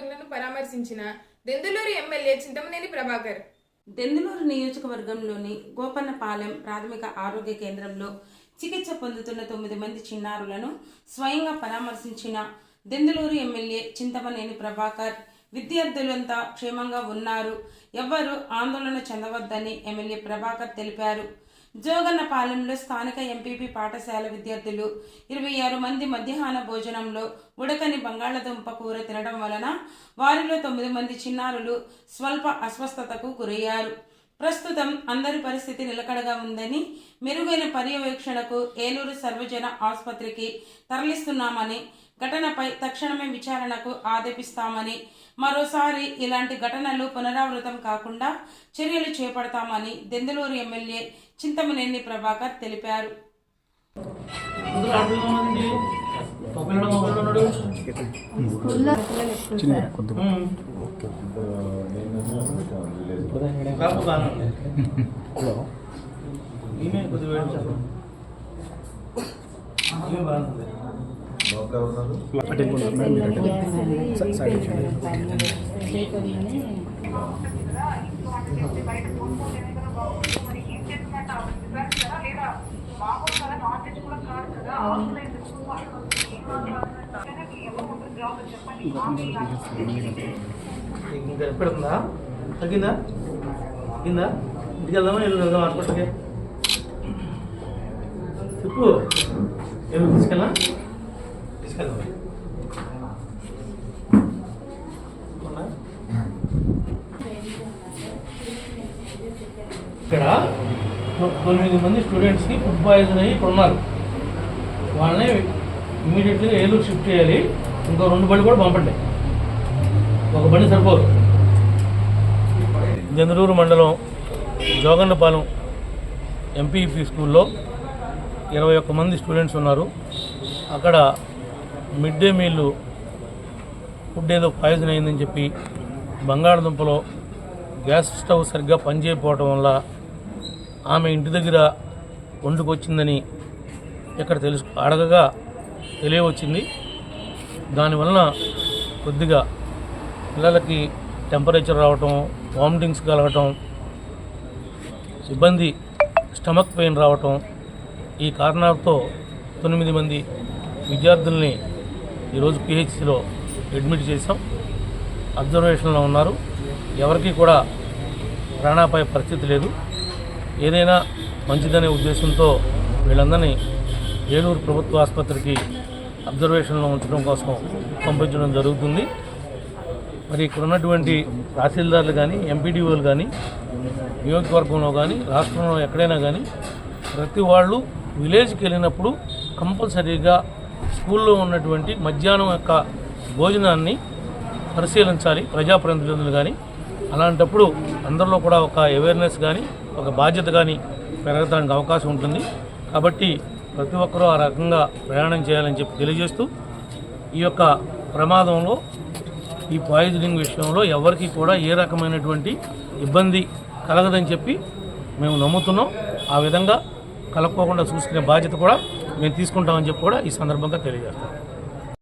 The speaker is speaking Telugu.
బాధితులను పరామర్శించిన దెందులూరు ఎమ్మెల్యే చింతమనేని ప్రభాకర్ దెందులూరు నియోజకవర్గంలోని గోపన్నపాలెం ప్రాథమిక ఆరోగ్య కేంద్రంలో చికిత్స పొందుతున్న 9 మంది చిన్నారులను స్వయంగా పరామర్శించిన దెందులూరు ఎమ్మెల్యే చింతమనేని ప్రభాకర్ విద్యార్థులంతా క్షేమంగా ఉన్నారు, ఎవ్వరూ ఆందోళన చెందవద్దని ఎమ్మెల్యే ప్రభాకర్ తెలిపారు. జోగన్నపాలెంలో స్థానిక ఎంపీపీ పాఠశాల విద్యార్థులు 26 మంది మధ్యాహ్న భోజనంలో ఉడకని బంగాళదుంప కూర తినడం వలన వారిలో 9 మంది చిన్నారులు స్వల్ప అస్వస్థతకు గురయ్యారు. ప్రస్తుతం అందరి పరిస్థితి నిలకడగా ఉందని, మెరుగైన పర్యవేక్షణకు ఏలూరు సర్వజన ఆసుపత్రికి తరలిస్తున్నామని, ఘటనపై తక్షణమే విచారణకు ఆదేశిస్తామని, మరోసారి ఇలాంటి ఘటనలు పునరావృతం కాకుండా చర్యలు చేపడతామని దెందులూరు ఎమ్మెల్యే చింతమనేని ప్రభాకర్ తెలిపారు. ఇంకా ఎప్పుడుందా తగ్గిందా తగ్గిందా ఇంటికి వెళ్దామా వెళ్దాం హాస్పిటల్కి చెప్పు ఏమి తీసుకెళ్దాం ఇక్కడ 9 మంది స్టూడెంట్స్కి ఫుడ్ పాయిజన్ అయ్యి ఇక్కడ ఉన్నారు. వాళ్ళని ఇమీడియట్గా ఏలూరు షిఫ్ట్ చేయాలి. ఇంకో 2 బండి కూడా పంపండి, ఒక బండి సరిపోదు. దెందులూరు మండలం జోగన్నపాలెం ఎంపీపీ స్కూల్లో 21 మంది స్టూడెంట్స్ ఉన్నారు. అక్కడ మిడ్ డే మీల్ ఫుడ్ ఏదో పాయిజన్ అయిందని చెప్పి బంగాళదుంపలో గ్యాస్ స్టవ్ సరిగ్గా పనిచేయకపోవటం వల్ల ఆమె ఇంటి దగ్గర వండుకొచ్చిందని ఇక్కడ అడగగా తెలియవచ్చింది. దానివలన కొద్దిగా పిల్లలకి టెంపరేచర్ రావటం, వామిటింగ్స్ కలగటం, ఇబ్బంది, స్టమక్ పెయిన్ రావటం, ఈ కారణాలతో 9 మంది విద్యార్థుల్ని ఈరోజు పిహెచ్సిలో అడ్మిట్ చేశాం. అబ్జర్వేషన్లో ఉన్నారు. ఎవరికి కూడా ప్రాణాపాయ పరిస్థితి లేదు. ఏదైనా మంచిదనే ఉద్దేశంతో వీళ్ళందరినీ ఏలూరు ప్రభుత్వ ఆసుపత్రికి అబ్జర్వేషన్లో ఉంచడం కోసం పంపించడం జరుగుతుంది. మరి ఇక్కడ ఉన్నటువంటి తహసీల్దార్లు కానీ, ఎంపీడీఓలు కానీ, నియోజకవర్గంలో కానీ, రాష్ట్రంలో ఎక్కడైనా కానీ ప్రతి వాళ్ళు విలేజ్కి వెళ్ళినప్పుడు కంపల్సరీగా స్కూల్లో ఉన్నటువంటి మధ్యాహ్నం యొక్క భోజనాన్ని పరిశీలించాలి ప్రజాప్రతినిధులు కానీ. అలాంటప్పుడు అందరిలో కూడా ఒక అవేర్నెస్ కానీ, ఒక బాధ్యత కానీ పెరగడానికి అవకాశం ఉంటుంది. కాబట్టి ప్రతి ఒక్కరూ ఆ రకంగా ప్రయాణం చేయాలని చెప్పి తెలియజేస్తూ, ఈ యొక్క ప్రమాదంలో, ఈ పాయిజనింగ్ విషయంలో ఎవరికి కూడా ఏ రకమైనటువంటి ఇబ్బంది కలగదని చెప్పి మేము నమ్ముతున్నాం. ఆ విధంగా కలగకోకుండా చూసుకునే బాధ్యత కూడా మేము తీసుకుంటామని చెప్పి కూడా ఈ సందర్భంగా తెలియజేస్తాం.